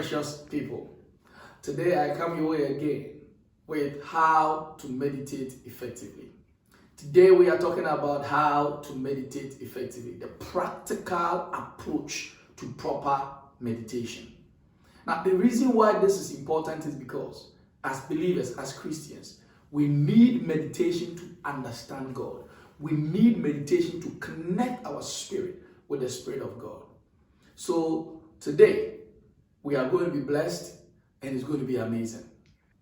precious people. Today I come your way again with how to meditate effectively. Today we are talking about how to meditate effectively, the practical approach to proper meditation. Now, the reason why this is important is because as believers, as Christians, we need meditation to understand God. We need meditation to connect our spirit with the Spirit of God. So today, we are going to be blessed and it's going to be amazing.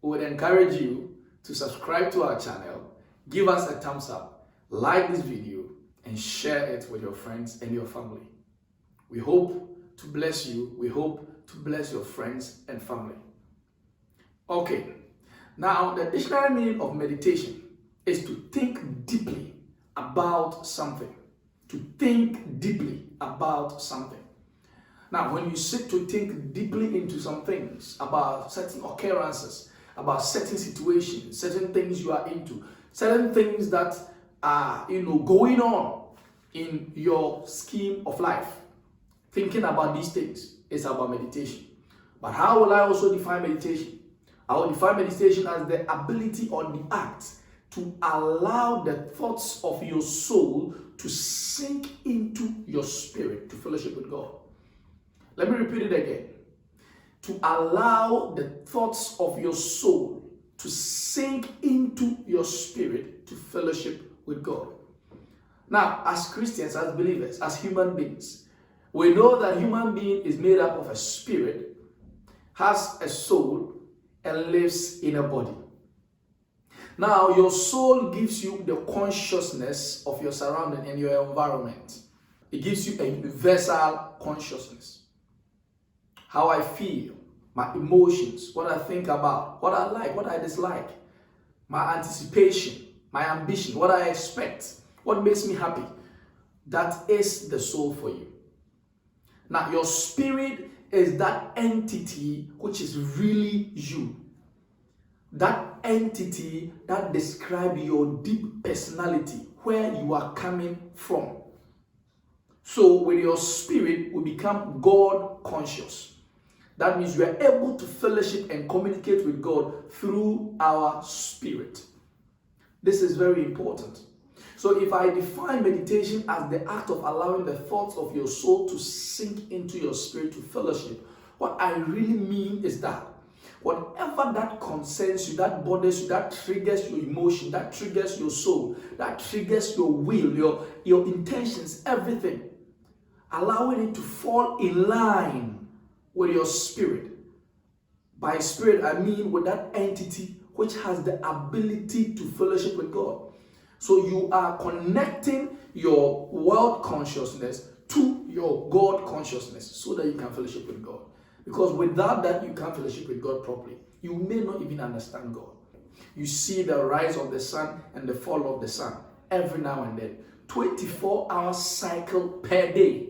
We would encourage you to subscribe to our channel, give us a thumbs up, like this video, and share it with your friends and your family. We hope to bless you. We hope to bless your friends and family. Okay, now the dictionary meaning of meditation is to think deeply about something. To think deeply about something. Now, when you sit to think deeply into some things, about certain occurrences, about certain situations, certain things you are into, certain things that are, going on in your scheme of life, thinking about these things is about meditation. But how will I also define meditation? I will define meditation as the ability or the act to allow the thoughts of your soul to sink into your spirit, to fellowship with God. Let me repeat it again. To allow the thoughts of your soul to sink into your spirit, to fellowship with God. Now, as Christians, as believers, as human beings, we know that human being is made up of a spirit, has a soul, and lives in a body. Now, your soul gives you the consciousness of your surrounding and your environment. It gives you a universal consciousness. How I feel, my emotions, what I think about, what I like, what I dislike, my anticipation, my ambition, what I expect, what makes me happy. That is the soul for you. Now, your spirit is that entity which is really you. That entity that describes your deep personality, where you are coming from. So with your spirit, we become God conscious. That means we are able to fellowship and communicate with God through our spirit. This is very important. So if I define meditation as the act of allowing the thoughts of your soul to sink into your spirit, to fellowship, what I really mean is that whatever that concerns you, that bothers you, that triggers your emotion, that triggers your soul, that triggers your will, your intentions, everything, allowing it to fall in line with your spirit. By spirit, I mean with that entity which has the ability to fellowship with God. So you are connecting your world consciousness to your God consciousness so that you can fellowship with God. Because without that, you can't fellowship with God properly. You may not even understand God. You see the rise of the sun and the fall of the sun every now and then. 24-hour cycle per day.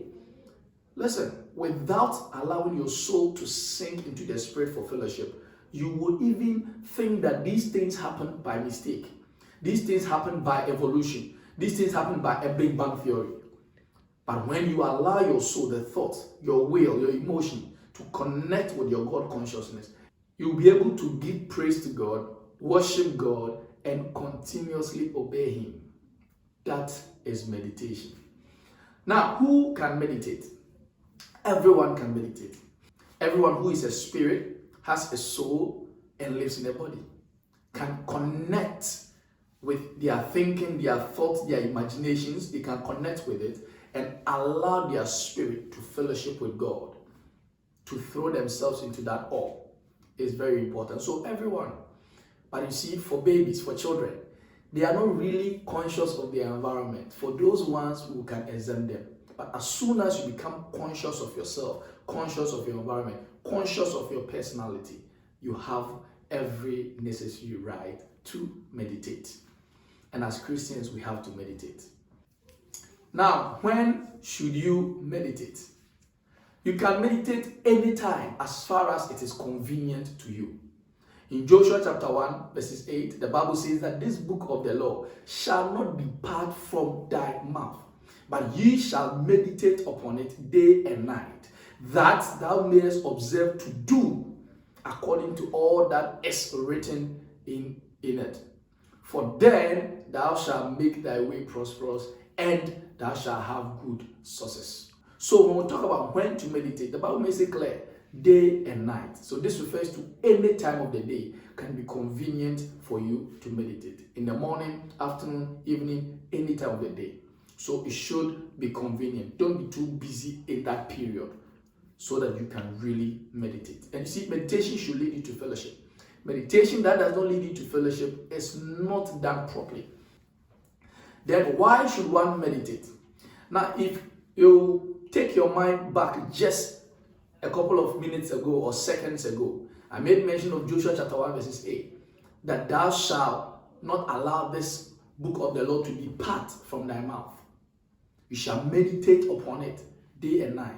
Listen, without allowing your soul to sink into the spirit for fellowship, you would even think that these things happen by mistake. These things happen by evolution. These things happen by a Big Bang theory. But when you allow your soul, the thoughts, your will, your emotion to connect with your God consciousness, you'll be able to give praise to God, worship God, and continuously obey Him. That is meditation. Now, who can meditate? Everyone can meditate. Everyone who is a spirit, has a soul, and lives in a body can connect with their thinking, their thoughts, their imaginations. They can connect with it and allow their spirit to fellowship with God, to throw themselves into that awe is very important. So everyone, but you see, for babies, for children, they are not really conscious of their environment. For those ones who can exempt them. But as soon as you become conscious of yourself, conscious of your environment, conscious of your personality, you have every necessary right to meditate. And as Christians, we have to meditate. Now, when should you meditate? You can meditate anytime as far as it is convenient to you. In Joshua chapter 1, verses 8, the Bible says that this book of the law shall not depart from thy mouth, but ye shall meditate upon it day and night, that thou mayest observe to do according to all that is written in it. For then thou shalt make thy way prosperous, and thou shalt have good success. So when we talk about when to meditate, the Bible makes it clear, day and night. So this refers to any time of the day can be convenient for you to meditate. In the morning, afternoon, evening, any time of the day. So it should be convenient. Don't be too busy in that period so that you can really meditate. And you see, meditation should lead you to fellowship. Meditation that does not lead you to fellowship is not done properly. Then why should one meditate? Now, if you take your mind back just a couple of minutes ago or seconds ago, I made mention of Joshua chapter 1 verses 8, that thou shalt not allow this book of the law to depart from thy mouth. You shall meditate upon it day and night,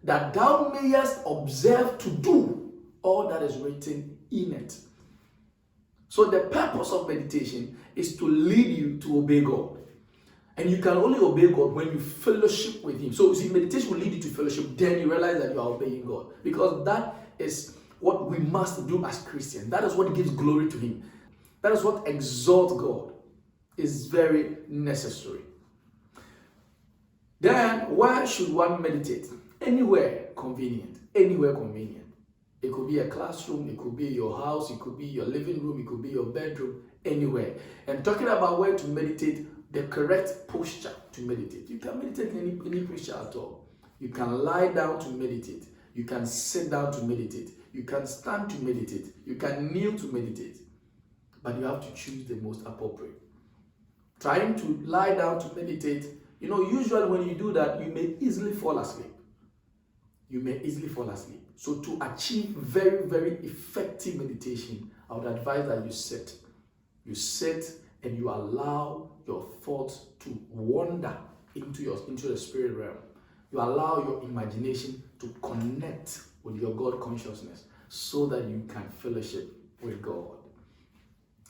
that thou mayest observe to do all that is written in it. So the purpose of meditation is to lead you to obey God. And you can only obey God when you fellowship with Him. So you see, meditation will lead you to fellowship. Then you realize that you are obeying God. Because that is what we must do as Christians. That is what gives glory to Him. That is what exalts God. Is very necessary. Then, where should one meditate? Anywhere convenient. Anywhere convenient. It could be a classroom, it could be your house, it could be your living room, it could be your bedroom, anywhere. And talking about where to meditate, the correct posture to meditate. You can meditate in any posture at all. You can lie down to meditate. You can sit down to meditate. You can stand to meditate. You can kneel to meditate. But you have to choose the most appropriate. Trying to lie down to meditate, usually when you do that, you may easily fall asleep. You may easily fall asleep. So to achieve very, very effective meditation, I would advise that you sit. You sit and you allow your thoughts to wander into the spirit realm. You allow your imagination to connect with your God consciousness so that you can fellowship with God.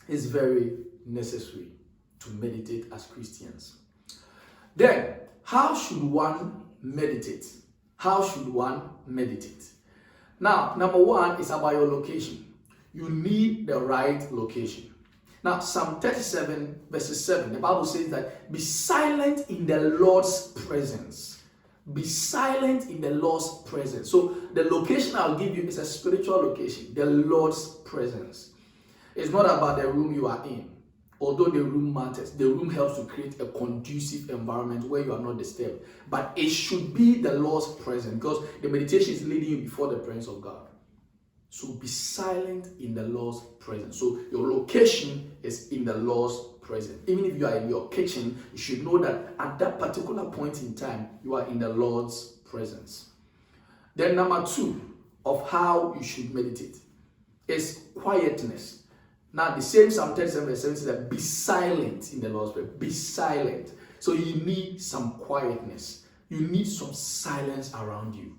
It's very necessary to meditate as Christians. Then, how should one meditate? How should one meditate? Now, number one is about your location. You need the right location. Now, Psalm 37 verses 7, the Bible says that be silent in the Lord's presence. Be silent in the Lord's presence. So, the location I'll give you is a spiritual location, the Lord's presence. It's not about the room you are in. Although the room matters, the room helps to create a conducive environment where you are not disturbed. But it should be the Lord's presence, because the meditation is leading you before the presence of God. So be silent in the Lord's presence. So your location is in the Lord's presence. Even if you are in your kitchen, you should know that at that particular point in time, you are in the Lord's presence. Then number two of how you should meditate is quietness. Now, the same Psalm 37 verse 7 says that be silent in the Lord's presence. Be silent. So you need some quietness. You need some silence around you.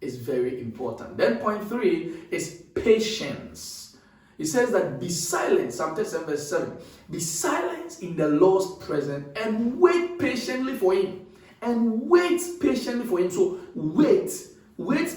It's very important. Then point 3 is patience. It says that be silent, Psalm 37 verse 7. Be silent in the Lord's presence and wait patiently for Him. And wait patiently for Him. So wait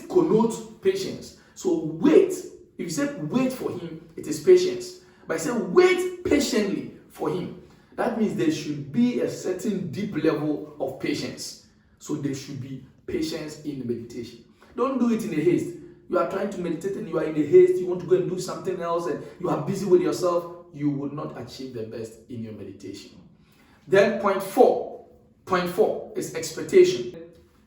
connotes patience. So wait. If you say wait for Him, it is patience. But I say wait patiently for Him. That means there should be a certain deep level of patience. So there should be patience in meditation. Don't do it in a haste. You are trying to meditate and you are in a haste. You want to go and do something else and you are busy with yourself. You will not achieve the best in your meditation. Then point 4 is expectation.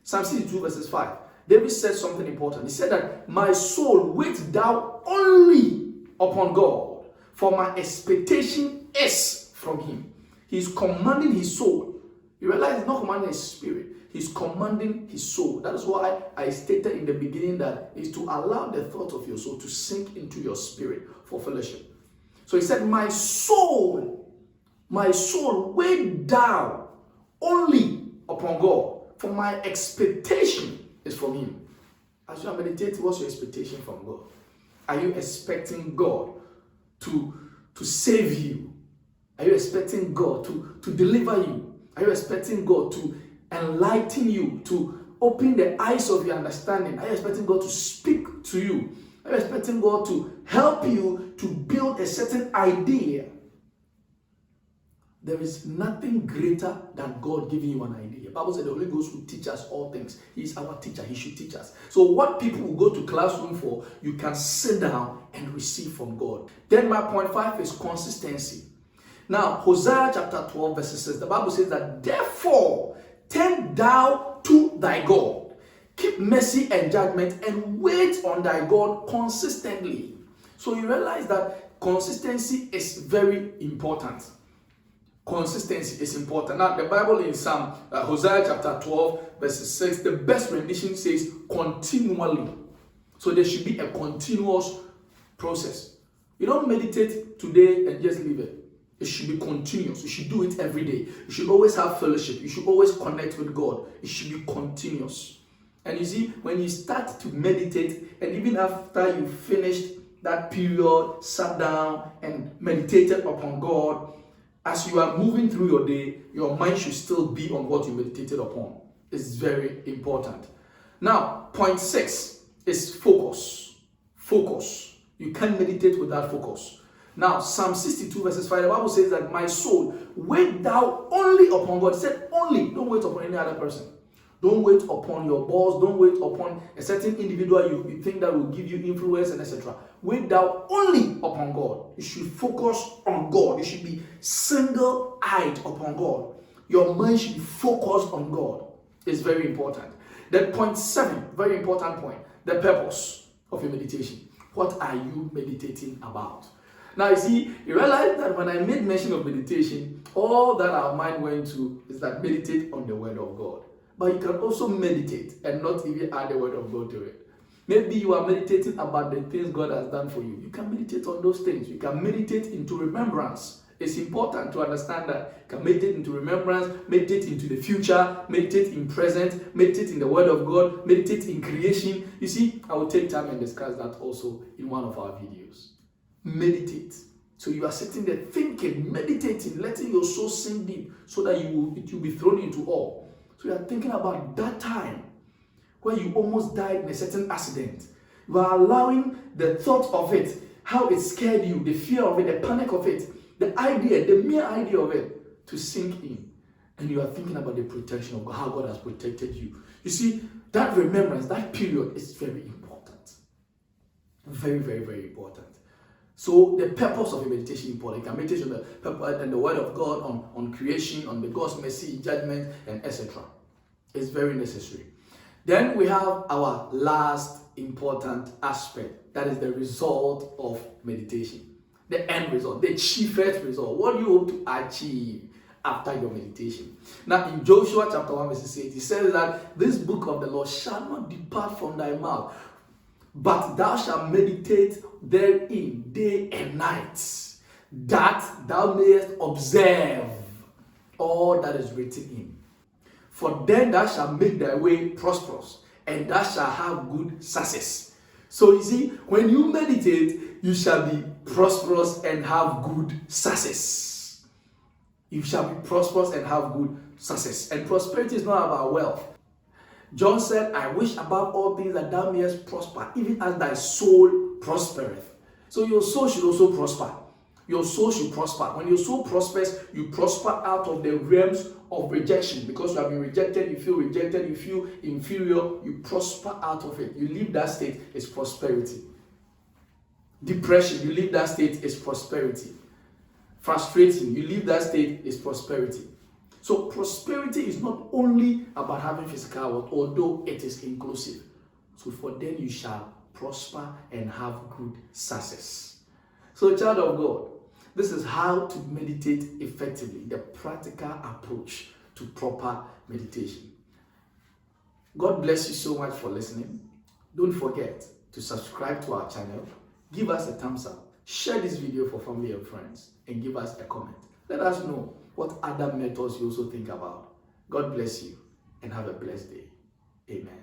Psalm 62 verses 5. David said something important. He said that my soul wait thou only upon God. For my expectation is from Him. He's commanding his soul. You realize he's not commanding his spirit. He's commanding his soul. That is why I stated in the beginning that is to allow the thought of your soul to sink into your spirit for fellowship. So he said, my soul, wait thou only upon God. For my expectation is from Him. As you are meditating, what's your expectation from God? Are you expecting God to save you? Are you expecting God to deliver you? Are you expecting God to enlighten you, to open the eyes of your understanding? Are you expecting God to speak to you? Are you expecting God to help you to build a certain idea? There is nothing greater than God giving you an idea. The Bible said the Holy Ghost will teach us all things. He is our teacher. He should teach us. So what people will go to classroom for, you can sit down and receive from God. Then my point 5 is consistency. Now, Hosea chapter 12 verse 6, the Bible says that, therefore, turn thou to thy God. Keep mercy and judgment and wait on thy God consistently. So you realize that consistency is very important. Consistency is important. Now, the Bible in Hosea chapter 12, verse 6, the best rendition says continually. So there should be a continuous process. You don't meditate today and just leave it. It should be continuous. You should do it every day. You should always have fellowship. You should always connect with God. It should be continuous. And you see, when you start to meditate, and even after you finished that period, sat down and meditated upon God, as you are moving through your day, your mind should still be on what you meditated upon. It's very important. Now, point 6 is focus. Focus. You can't meditate without focus. Now, Psalm 62 verses 5, the Bible says that, my soul, wait thou only upon God. It said only. Don't wait upon any other person. Don't wait upon your boss. Don't wait upon a certain individual you think that will give you influence and etc. Wait thou only upon God. You should focus on God. You should be single-eyed upon God. Your mind should be focused on God. It's very important. Then point 7, very important point, the purpose of your meditation. What are you meditating about? Now, you see, you realize that when I made mention of meditation, all that our mind went to is that meditate on the word of God. But you can also meditate and not even add the word of God to it. Maybe you are meditating about the things God has done for you. You can meditate on those things. You can meditate into remembrance. It's important to understand that. You can meditate into remembrance, meditate into the future, meditate in present, meditate in the word of God, meditate in creation. You see, I will take time and discuss that also in one of our videos. Meditate. So you are sitting there thinking, meditating, letting your soul sink deep so that it will be thrown into awe. So you are thinking about that time where you almost died in a certain accident. You are allowing the thought of it, how it scared you, the fear of it, the panic of it, the idea, the mere idea of it to sink in. And you are thinking about the protection of God, how God has protected you. You see, that remembrance, that period is very important. Very, very, very important. So the purpose of a meditation is important. You can meditate on the purpose and the word of God, on creation, on the God's mercy, judgment, and etc. It's very necessary. Then we have our last important aspect. That is the result of meditation. The end result, the chiefest result. What do you hope to achieve after your meditation? Now in Joshua chapter 1 verse 8, it says that this book of the law shall not depart from thy mouth, but thou shalt meditate therein day and night, that thou mayest observe all that is written in. For then thou shalt make thy way prosperous, and thou shalt have good success. So you see, when you meditate, you shall be prosperous and have good success. You shall be prosperous and have good success. And prosperity is not about wealth. John said, I wish above all things that thou mayest prosper, even as thy soul prospereth. So your soul should also prosper. Your soul should prosper. When your soul prospers, you prosper out of the realms of rejection. Because you have been rejected, you feel inferior, you prosper out of it. You leave that state, it's prosperity. Depression, you leave that state, is prosperity. Frustrating, you leave that state, is prosperity. So prosperity is not only about having physical wealth, although it is inclusive. So for then you shall prosper and have good success. So child of God, this is how to meditate effectively, the practical approach to proper meditation. God bless you so much for listening. Don't forget to subscribe to our channel, give us a thumbs up, share this video for family and friends, and give us a comment. Let us know what other methods you also think about. God bless you and have a blessed day. Amen.